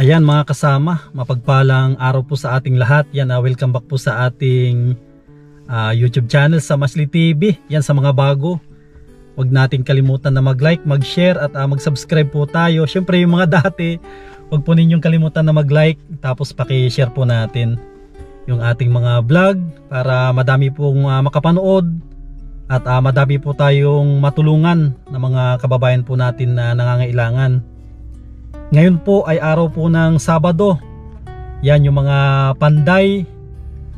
Ayan mga kasama, mapagpalang araw po sa ating lahat. Yan, welcome back po sa ating YouTube channel sa Masli TV. Yan, sa mga bago, huwag nating kalimutan na mag-like, mag-share at mag-subscribe po tayo. Syempre yung mga dati, huwag po ninyong kalimutan na mag-like, tapos paki-share po natin yung ating mga vlog para madami pong makapanood at madami po tayong matulungan na mga kababayan po natin na nangangailangan. Ngayon po ay araw po ng Sabado. Yan yung mga panday.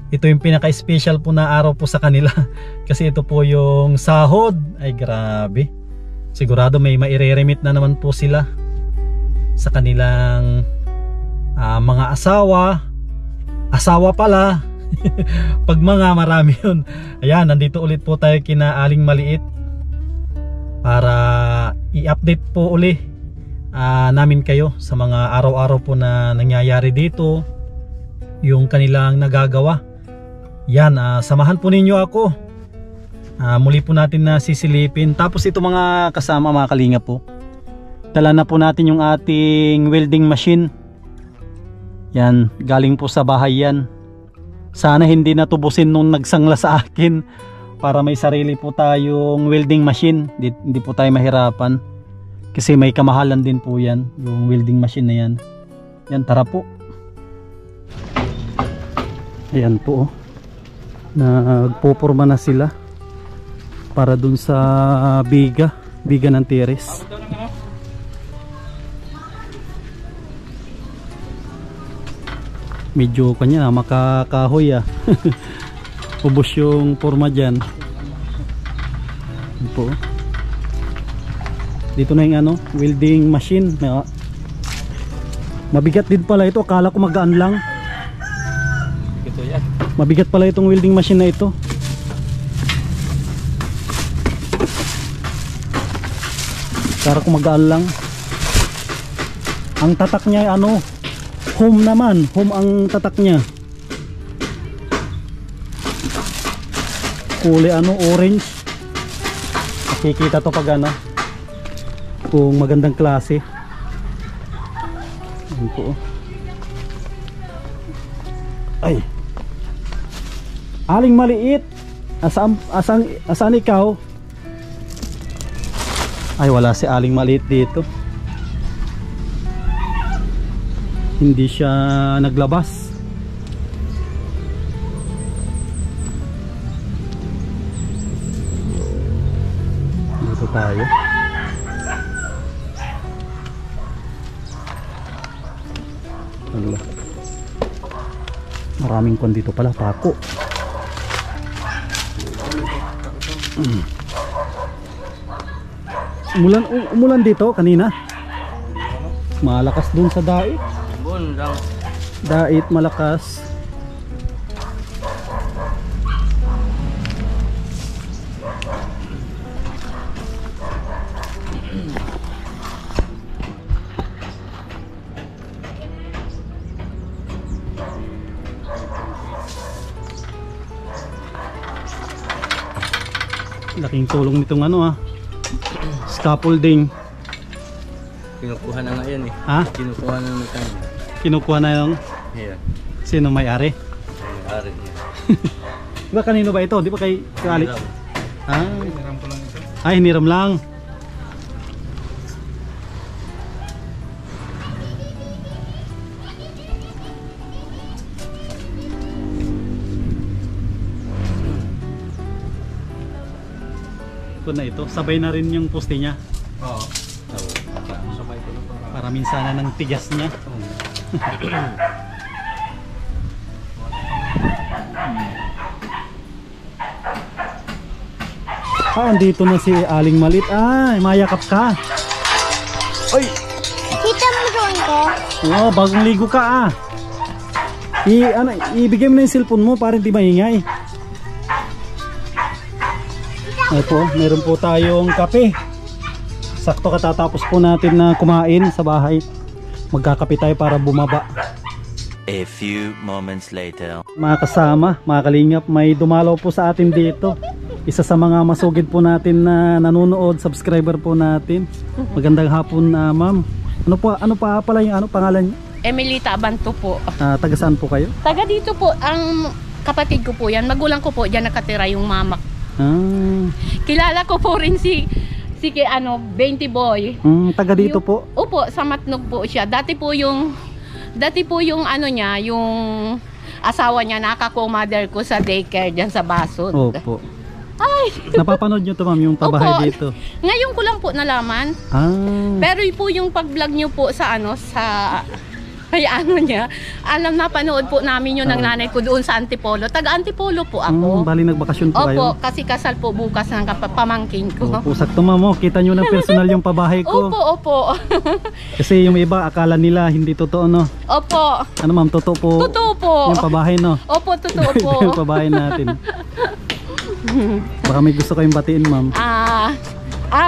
Ito yung pinaka-special po na araw po sa kanila. Kasi ito po yung sahod. Ay grabe. Sigurado may maire-remit na naman po sila sa kanilang mga asawa. Asawa pala. Pag mga marami yun. Ayan, nandito ulit po tayo kina Aling Maliit para i-update po uli namin kayo sa mga araw-araw po na nangyayari dito, yung kanilang nagagawa. Yan, samahan po ninyo ako. Muli po natin na sisilipin. Tapos ito mga kasama, mga kalinga po, dala na po natin yung ating welding machine. Yan, galing po sa bahay yan. Sana hindi natubusin nung nagsangla sa akin para may sarili po tayong welding machine. Hindi po tayo mahirapan. Kasi may kamahalan din po yan, yung welding machine na yan. Yan, tara po. Ayan po, nagpupurma na sila para dun sa biga ng tiris. Medyo kanya makakahoy ubos yung purma dyan. Ayan po. Dito na yung welding machine. Mabigat din pala ito, akala ko magaan lang. Ito yan. Mabigat pala itong welding machine na ito. Akala ko magaan lang. Ang tatak niya home naman, home ang tatak niya. Kulay orange. Nakikita to pag kung magandang klase. Ayan po. Ay, Aling Maliit, asan ikaw? Ay, wala si Aling Maliit dito. Hindi siya naglabas. Dito tayo. Maraming kon dito pala, pako. Umulan dito kanina. Malakas dun sa dait. Dait malakas. Laking tulong nitong scaffolding. Kinukuha na nga yan Kinukuha na ng kanya. Kinukuha na yung? Yeah. Sino may-ari? May-ari niya. Diba kanino ba ito? Di ba kay Alex? Hiniram ko lang ito. Ay, hiniram lang. Na ito, sabay na rin yung poste niya. Oo. Sabay ko na para minsan ng tigas niya. Andito na si Aling Maliit. Mayakap ka. Oy! Kita mo doon ko? Oo, bagong ligo ka ibigay mo na yung cellphone mo para hindi maingay. Ay po, meron po tayong kape. Sakto katatapos po natin na kumain sa bahay. Magkakape tayo para bumaba. A few moments later. Mga kasama, mga kalingap, may dumalaw po sa atin dito. Isa sa mga masugid po natin na nanonood, subscriber po natin. Magandang hapon, ma'am. Ano pa pala yung pangalan niya? Emelita Abanto po. Taga saan po kayo? Taga dito po, ang kapatid ko po yan. Magulang ko po, diyan nakatira yung mama. Kilala ko po rin si 20 boy. Taga dito po? Opo, sa Matnog po siya. Dati po yung ano niya, yung asawa niya, naka-co-mother ko sa daycare diyan sa Basod. Opo. Ay! Napapanood nyo to ma'am, yung pabahay dito? Ngayon ko lang po nalaman. Pero po yung pag-vlog nyo po sa kay ano niya, alam na panood po namin yung ng nanay ko doon sa Antipolo. Taga Antipolo po ako. Bali nagbakasyon po kayo? Opo, kasi kasal po bukas ng pamangkin ko. Opo, sakto ma'am, kita nyo ng personal yung pabahay ko. Opo. Kasi yung iba akala nila hindi totoo, no? Opo. Ano ma'am, totoo po? Totoo po. Yung pabahay, no? Opo, totoo po. Yung pabahay natin. Baka may gusto kayong batiin ma'am.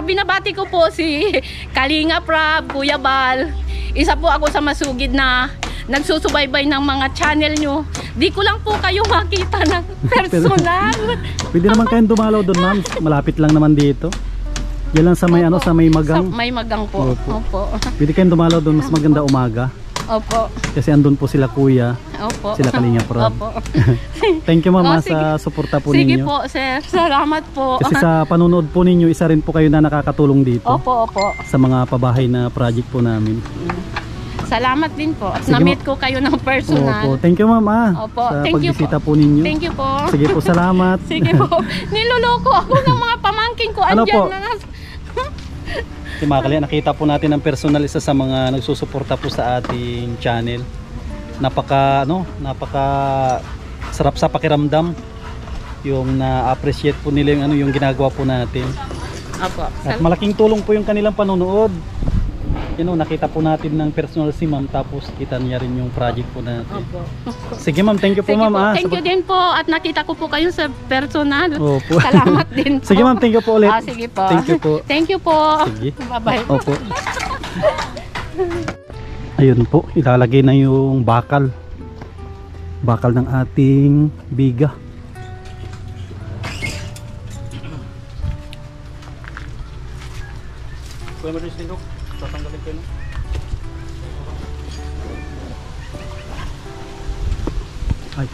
Binabati ko po si Kalinga Prab, Kuya Bal. Isa po ako sa masugid na nagsusubaybay ng mga channel nyo. Di ko lang po kayo makita ng personal. Pwede naman kayong dumalaw doon ma'am. Malapit lang naman dito. Yan lang sa may sa may Magang. Sa may Magang po. Opo. Pwede kayong dumalaw doon, mas maganda umaga. Opo. Kasi andun po sila kuya. Opo. Sila Kalinga Prab. Opo. Thank you ma'am sa suporta po ninyo. Sige po sir. Salamat po. Kasi sa panunood po ninyo, isa rin po kayo na nakakatulong dito. Opo. Sa mga pabahay na project po namin. Salamat din po. At na-meet ko kayo ng personal. Opo. Thank you ma'am Opo. sa Thank you pagbisita po ninyo. Thank you po. Sige po, salamat. Sige po. Niloloko ako ng mga pamangkin ko. Ano Andyan po? na. Si Makali, nakita po natin ng personal, isa sa mga nagsusuporta po sa ating channel. Napaka sarap sa pakiramdam yung na-appreciate po nila yung ginagawa po natin. Opo. At malaking tulong po yung kanilang panonood. Nakita po natin ng personal si ma'am, tapos kita niya rin yung project po natin. Opo. Sige ma'am, thank you po ma'am. Thank you din po at nakita ko po kayo sa personal. Opo. Salamat din po. Sige ma'am, thank you po ulit. Sige po. Thank you po. Thank you po. Sige. Bye-bye. Opo. Ayun po, ilalagay na yung bakal ng ating biga. Kuya mo rin sindok, tatanggalin ko yun. Ay.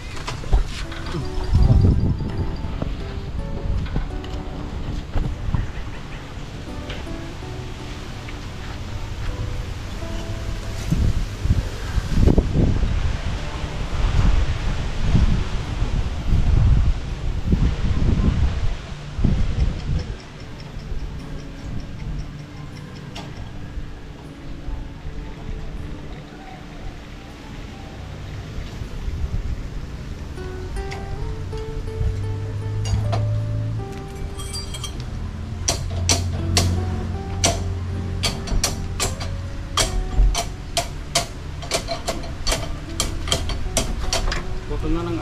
Putol na ng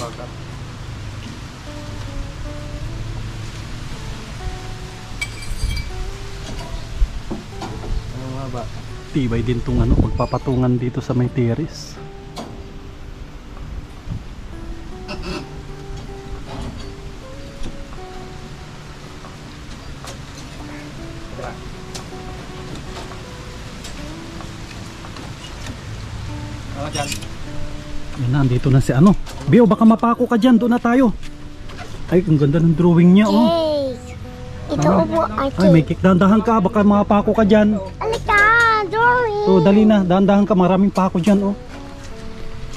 bagat. Ano nga ba? Tibay din tong pagpapatungan dito sa may terrace. Yan na, andito na si Bio, baka mapako ka dyan, doon na tayo. Ay, ang ganda ng drawing niya, Ito upo ang Ay, may kick, dahan-dahan ka, baka mapako ka dyan. Alika, drawing. So, dali na, dahan-dahan ka, maraming pako dyan,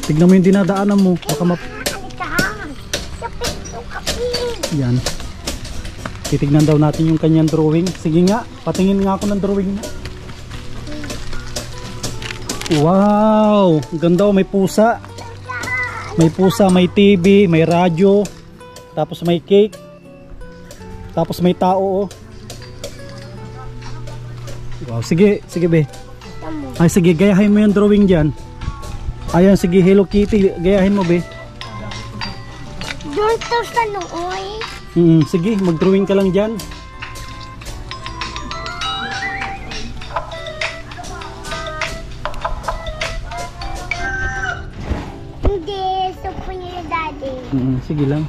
Tignan mo yung dinadaanan mo, baka Alika, kapit, kapit. Yan. Titignan daw natin yung kanyang drawing. Sige nga, patingin nga ako ng drawing mo. Wow, ganda, may pusa. May pusa, may TV, may radyo, tapos may cake, tapos may tao. Wow, sige be. Ay sige, gayahin mo yung drawing dyan. Ayan, sige, Hello Kitty, gayahin mo be. Doon to sa nooy. Sige, mag-drawing ka lang dyan. Sige lang.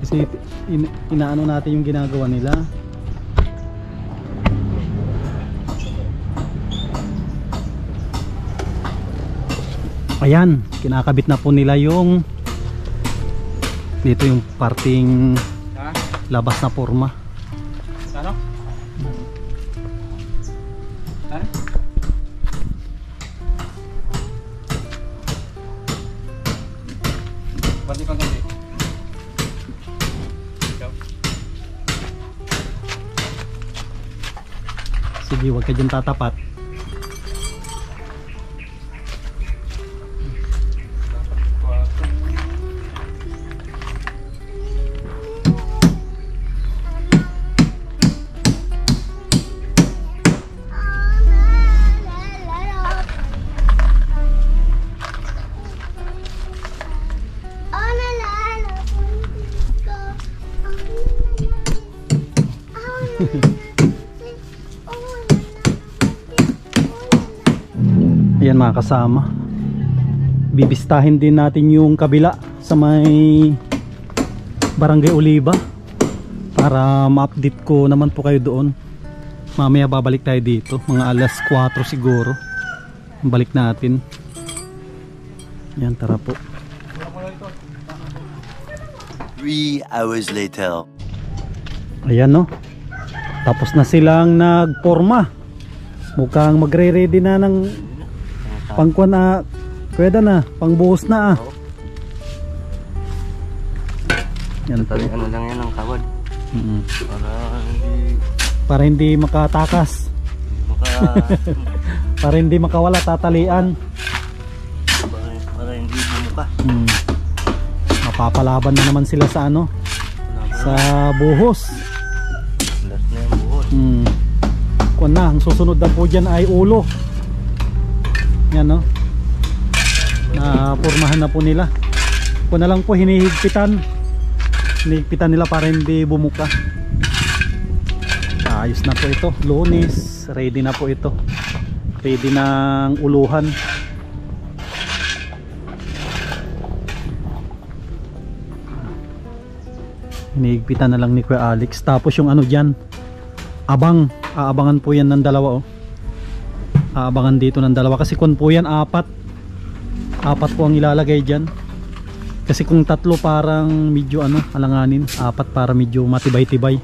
Kasi inaano natin yung ginagawa nila. Ayan, kinakabit na po nila yung dito yung parting labas na forma. Ano? Ano? Bati pang gabi. Sige, huwag ka dyan tatapat. Ayan mga kasama, bibistahin din natin yung kabila sa may Barangay Oliva para ma-update ko naman po kayo doon. Mamaya babalik tayo dito, mga alas 4 siguro balik natin. Yan, tara po. 3 hours later. Ayan no, tapos na silang nagporma. Mukhang magre-ready na ng pangkuan na, pwede na, pangbuhos na Yan po. Ano lang yan ang kawad. Para hindi makatakas. Para hindi makawala, tatalian. Para hindi bumuka. Mapapalaban na naman sila sa ano, sa buhos. Last na yung buhos. Kuan na, ang susunod na po dyan ay ulo. Yan no, na pormahan na po nila. Kuan na lang po, hinihigpitan nila para hindi bumuka. Ayos na po ito, Lunes, ready na po ito, ready ng uluhan. Hinihigpitan na lang ni Kuya Alex. Tapos yung ano dyan, aabangan po yan ng dalawa aabangan dito ng dalawa kasi kung po yan apat po ang ilalagay dyan. Kasi kung tatlo parang medyo ano, alanganin. Apat para medyo matibay-tibay.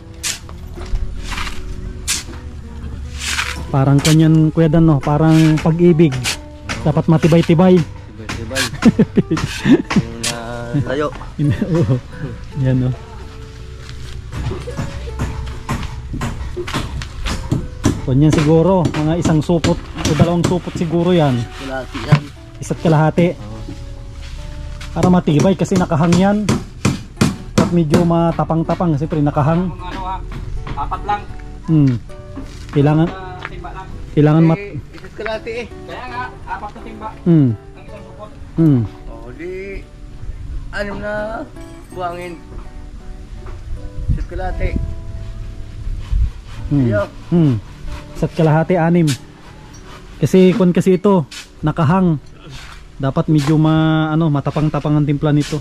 Parang kanyan Kuya Dan no, parang Pag-ibig. Dapat matibay-tibay. Tibay-tibay. Tayo. Yan no. Kanyan siguro, mga isang supot o dalawang supot siguro yan. Kalahati yan. Isa't kalahati. Para matibay kasi nakahang yan. At medyo matapang-tapang kasi nakahang. Apat lang. Kailangan Isa't kalahati eh. Kaya nga, apat na timba. Ang isang supot. O di, 6 na buhangin. Isa't kalahati. Isa't kalahati, 6. Kasi kung kasi ito nakahang, dapat medyo matapang-tapang ang timpla nito.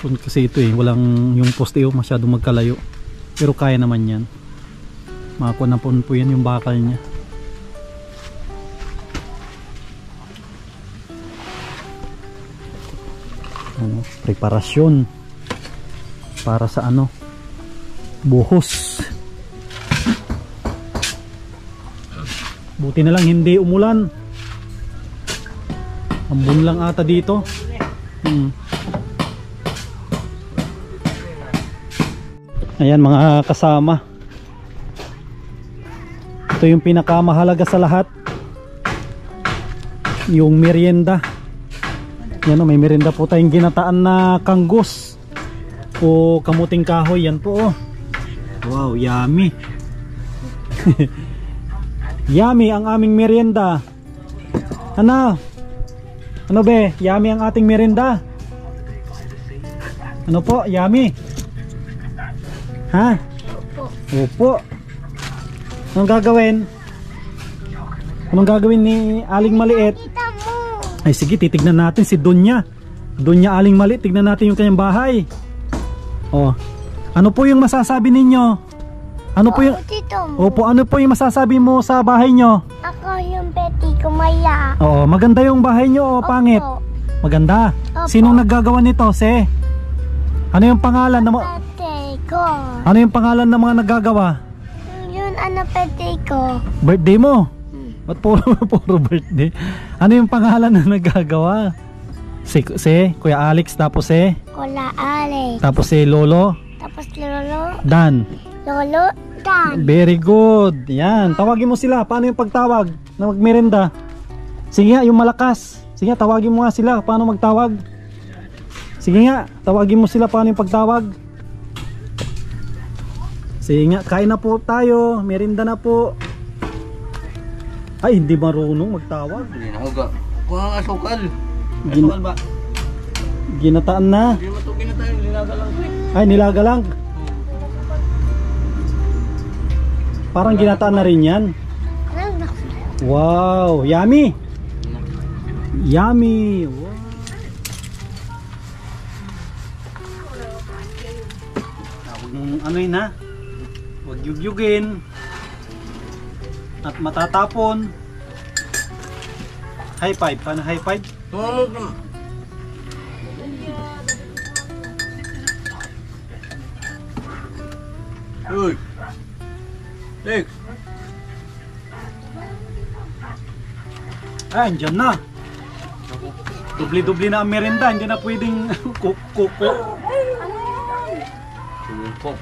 Kung kasi ito walang yung poste masyadong magkalayo, pero kaya naman yan. Makakuha na po yan yung bakal niya. Preparasyon para sa buhos. Buti na lang hindi umulan. Ambon lang ata dito. Ayan mga kasama, ito yung pinakamahalaga sa lahat, yung merienda. Yan may merienda po tayong ginataan na kanggos o kamuting kahoy. Yan po wow, yummy. Yummy ang aming merienda. Ano be, yummy ang ating merienda. Ano po, yummy? Ha? Opo. Anong gagawin? Anong gagawin ni Aling Maliit? Ay sige, titignan natin si Dunya Aling Maliit. Tignan natin yung kanyang bahay. Ano po yung masasabi ninyo? Ano po yung... Tito mo. Opo, ano po yung masasabi mo sa bahay nyo? Ako yung Betty ko maya. Oo, maganda yung bahay nyo o pangit? Opo. Maganda. Opo. Sinong naggagawa nito, se? Ano yung pangalan ng mga... Betty ko. Ano yung pangalan ng mga naggagawa? Yun Betty ko. Birthday mo? Ba't puro birthday? Ano yung pangalan na naggagawa? Si Kuya Alex, tapos Kula Alex. tapos Lolo Tapos Lolo. Dan. Lolo Dan. Very good. Yan, tawagin mo sila. Paano yung pagtawag na magmerenda? Sige nga, yung malakas. Sige nga, tawagin mo nga sila. Paano magtawag? Sige nga, tawagin mo sila. Paano yung pagtawag? Sige nga, kain na po tayo. Merenda na po. Ay, hindi marunong magtawag. Hindi na huga. Kuha ang asukal. Gina- Asukal ba? Ginataan na. Hindi mo ito kinatayo. Linaga lang. Ay, nilaga lang. Parang ginataan na rin yan. Wow, yummy. Yummy. Wow. Huwag mong ano yun ha. Huwag yugyugin. At matatapon. High five. Paano high five? Uy. Lex. Ay, andyan na. Dubli-dubli na ang merenda. Hindi na pwedeng kuko. Sumupok.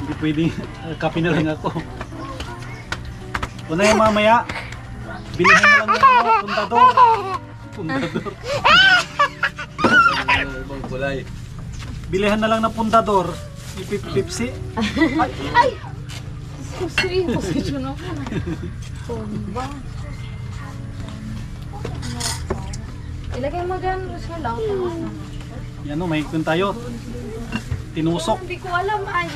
Hindi pwedeng kape na lang ako. Una yung mamaya. Bilihan na lang yung mga puntador. Ibang kulay. Bilihan na lang ng puntador. Ipip-pipsi. Ay! Susi, pasensya na ako. Pomba. Ilagay mo dyan, Rosie lang. Yan o, may kun tayo. Tinusok. Hindi ko alam ay.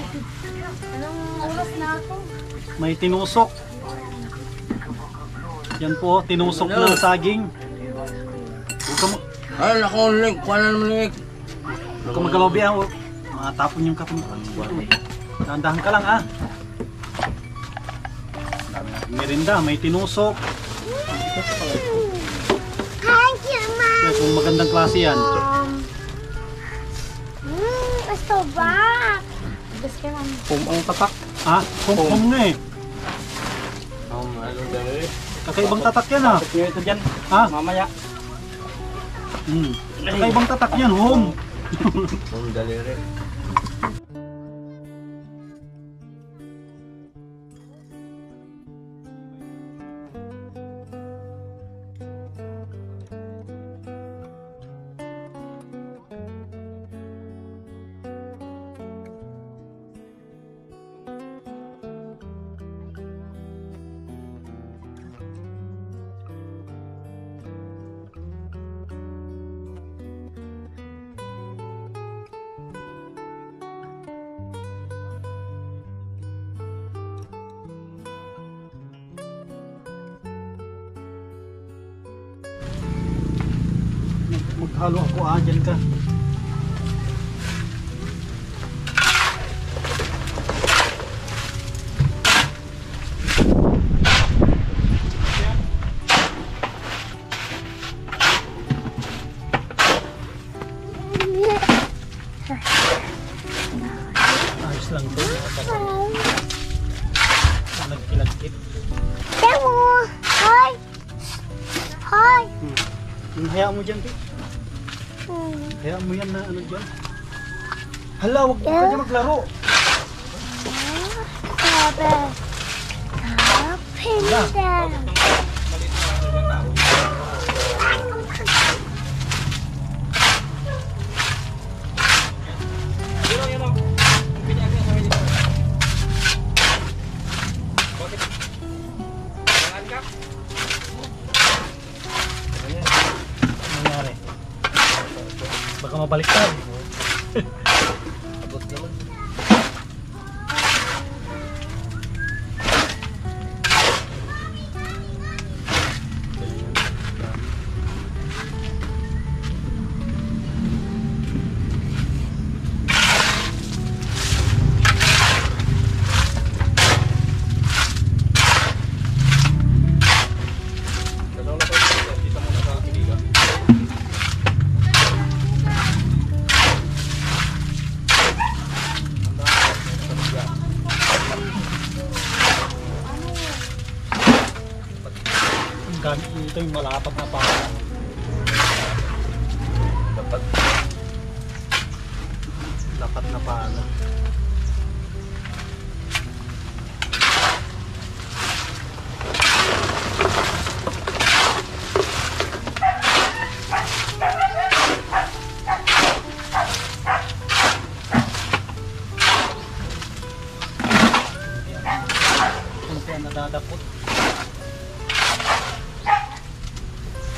Anong oras na ako? May tinusok. Yan po, tinusok na saging. Huwag ka, Ay, naku, Nick. Kuha na naman, Nick. huwag ka magalobi ah. Matapon yung kape. Dahan-dahan ka lang ah. Merinda, may tinusok. Thank you, Mom. Yan, kung magandang klase yan. Gusto ba? Gusto ka naman. Ang tatak. Ah, pum nga eh. Ano dali? Kakaibang tatak yan ah. Ito dyan. Ha? Mamaya. Kakaibang tatak yan, home. Ang dali rin. Maghalo ako ah, dyan ka. Ayos lang to. Nagkilagkit. Demo. Hi. Hi. Hayaan mo dyan, Pi. Hayaan mo yan na ano dyan. Hala, huwag ka dyan maglaro. Sabi. Pinda. Nangyari. Baka mabaliktad. gamit nito yung malapad na pala. Dapat. Lapat na pala. Nadadapot.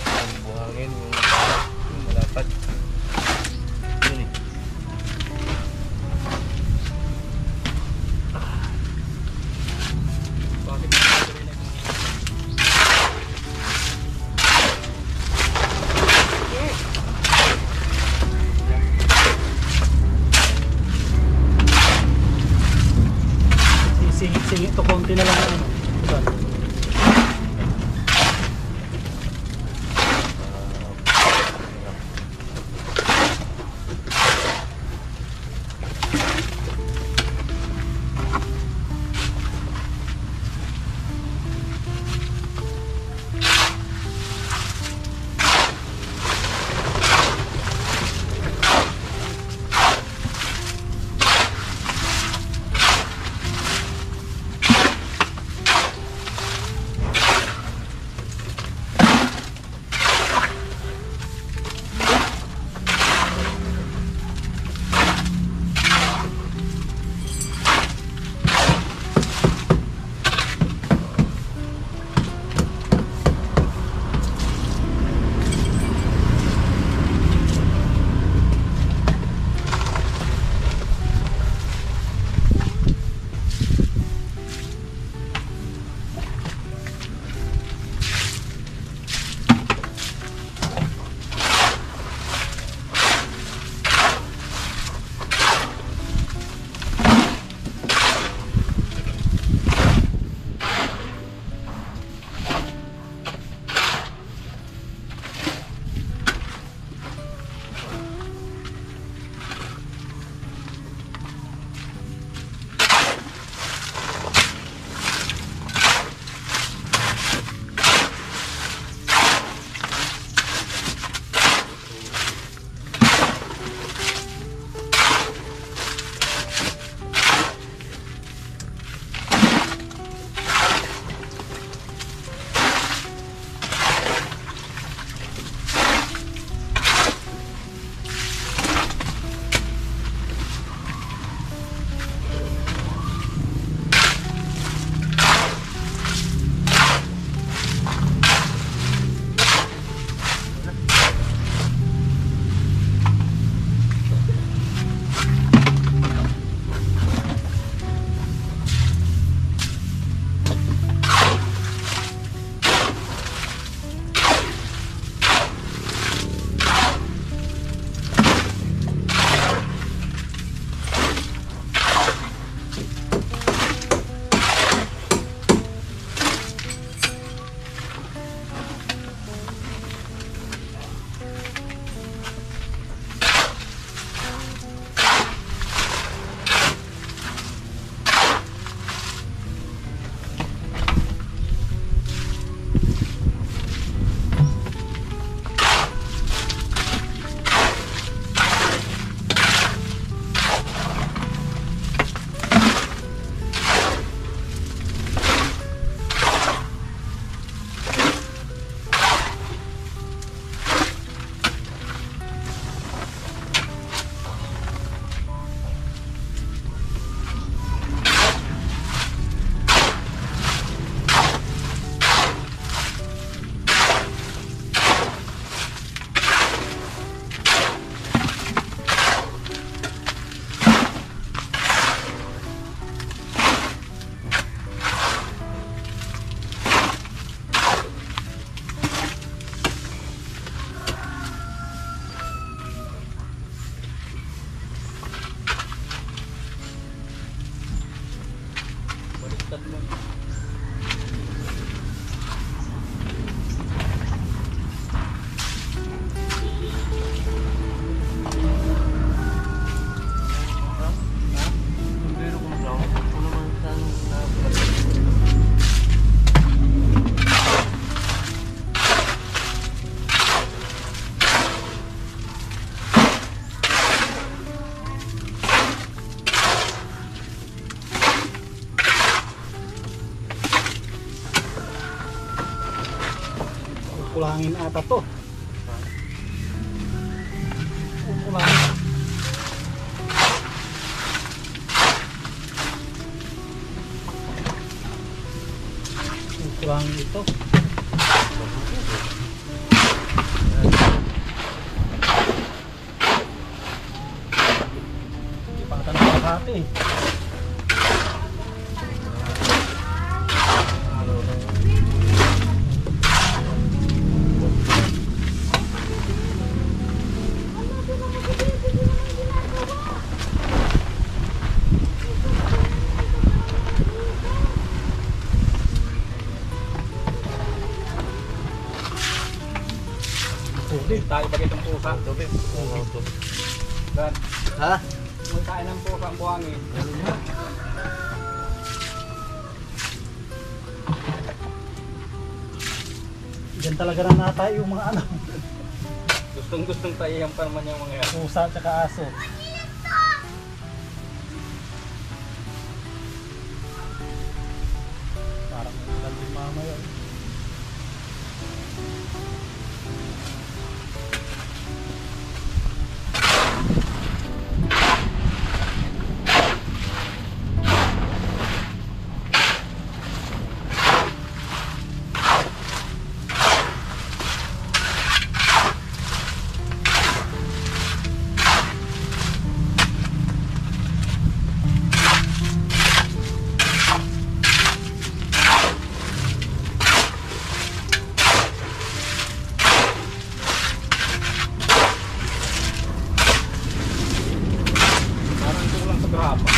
Ang buhangin, yung malapad. Yun eh. Bakit singit-singit to, konti na lang ano. Diba? Kukulangin ata to. Kukulangin. Kukulangin ito. Hindi pa ata nakakati. Tayo bagay itong pusa. Tubig. Oo, tubig. Dan. Ha? Huwag tayo ng pusa ang buhangin. Diyan talaga na natay yung mga ano. Gustong-gustong tayo yung parman yung mga yan. Pusa at saka aso. Parang yung mama yun. Parang kulang sa grapa.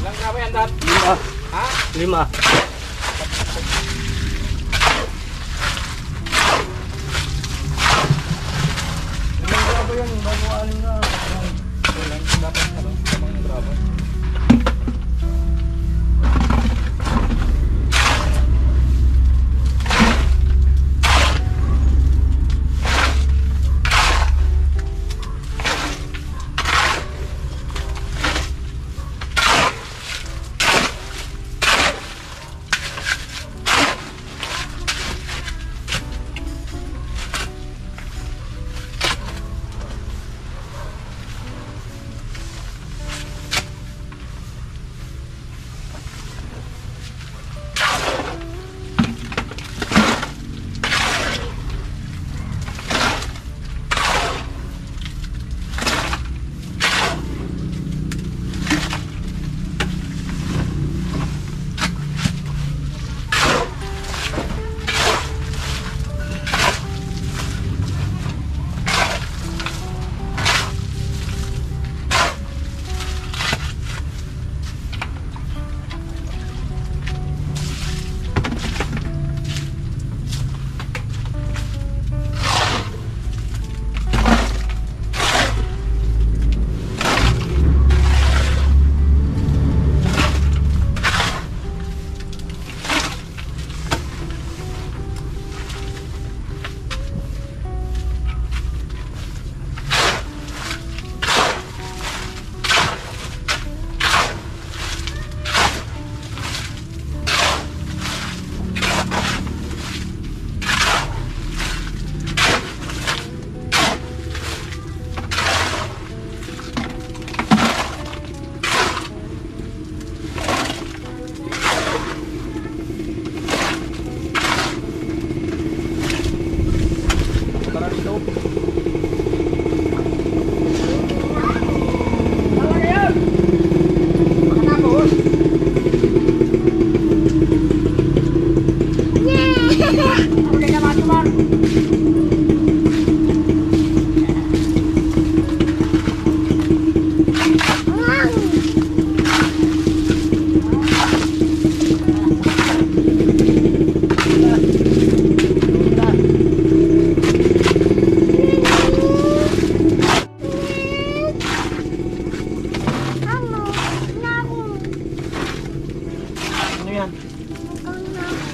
Ilang grapa yan, Dad? 5. Ha? 5. Ilang grapa yan? Bago aling na. Ilang dapat ano? Mga grapa.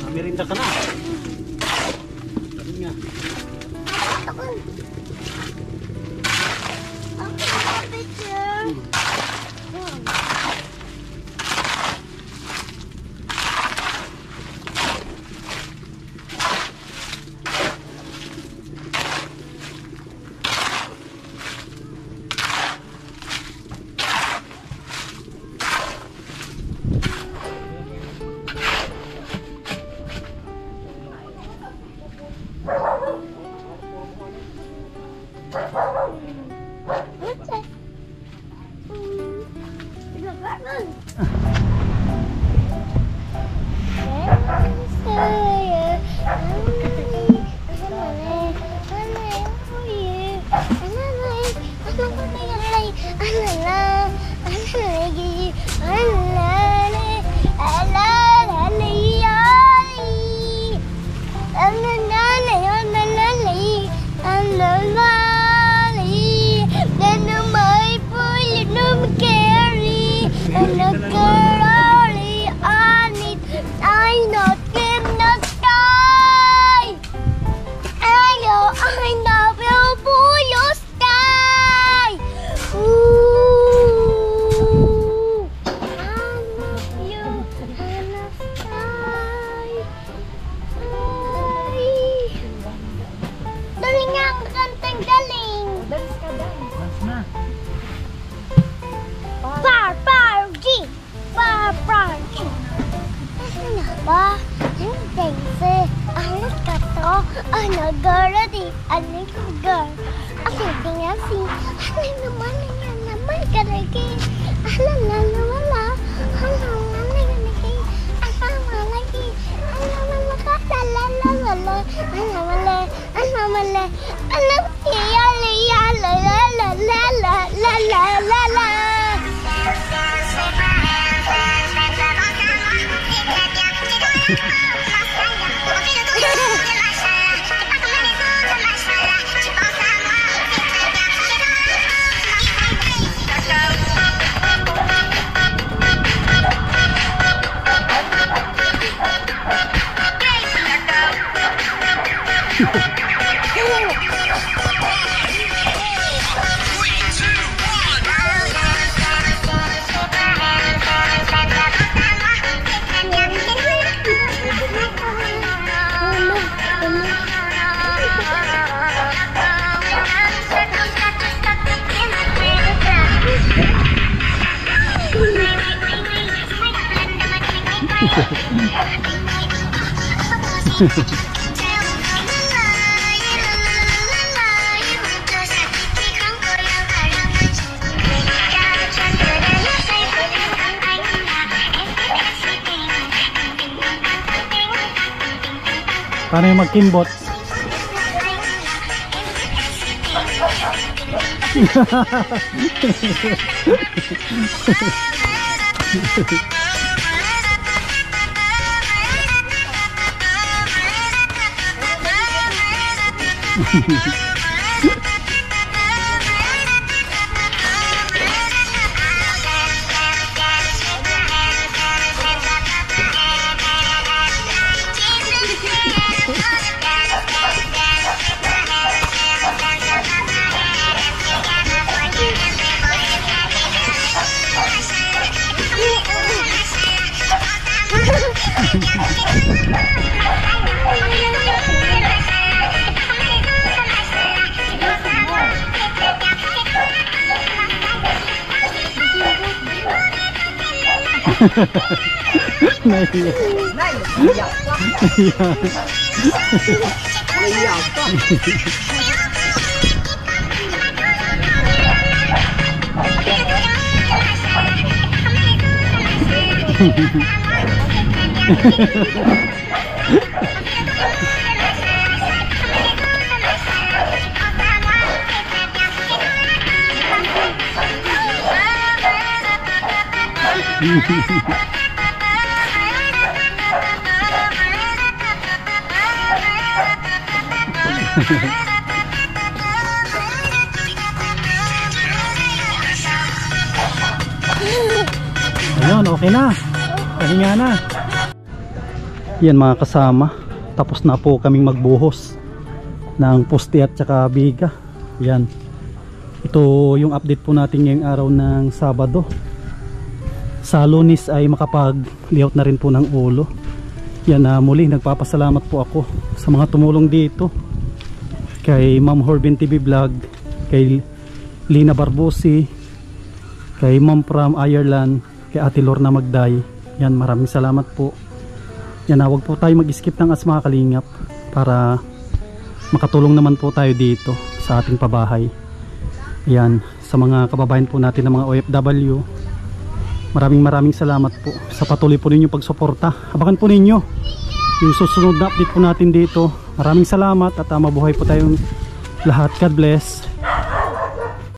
Merinda ka na. Sabi nga. Paano yung magkimbot? Ayun, okay na. Pahinga na. Yan mga kasama, tapos na po kaming magbuhos ng poste at saka biga. Yan. Ito yung update po natin ngayong araw ng Sabado. Sa Lunes ay makapag-layout na rin po ng ulo. Yan, muli nagpapasalamat po ako sa mga tumulong dito. Kay Ma'am Horbin TV Vlog, kay Lina Barbosi, kay Ma'am from Ireland, kay Ate Lorna Magday. Yan, maraming salamat po. Yan, huwag po tayo mag-skip ng ads mga kalingap para makatulong naman po tayo dito sa ating pabahay. Yan, sa mga kababayan po natin ng mga OFW, Maraming salamat po sa patuloy po ninyong pagsuporta. Abangan po ninyo yung susunod na update po natin dito. Maraming salamat at mabuhay po tayong lahat. God bless.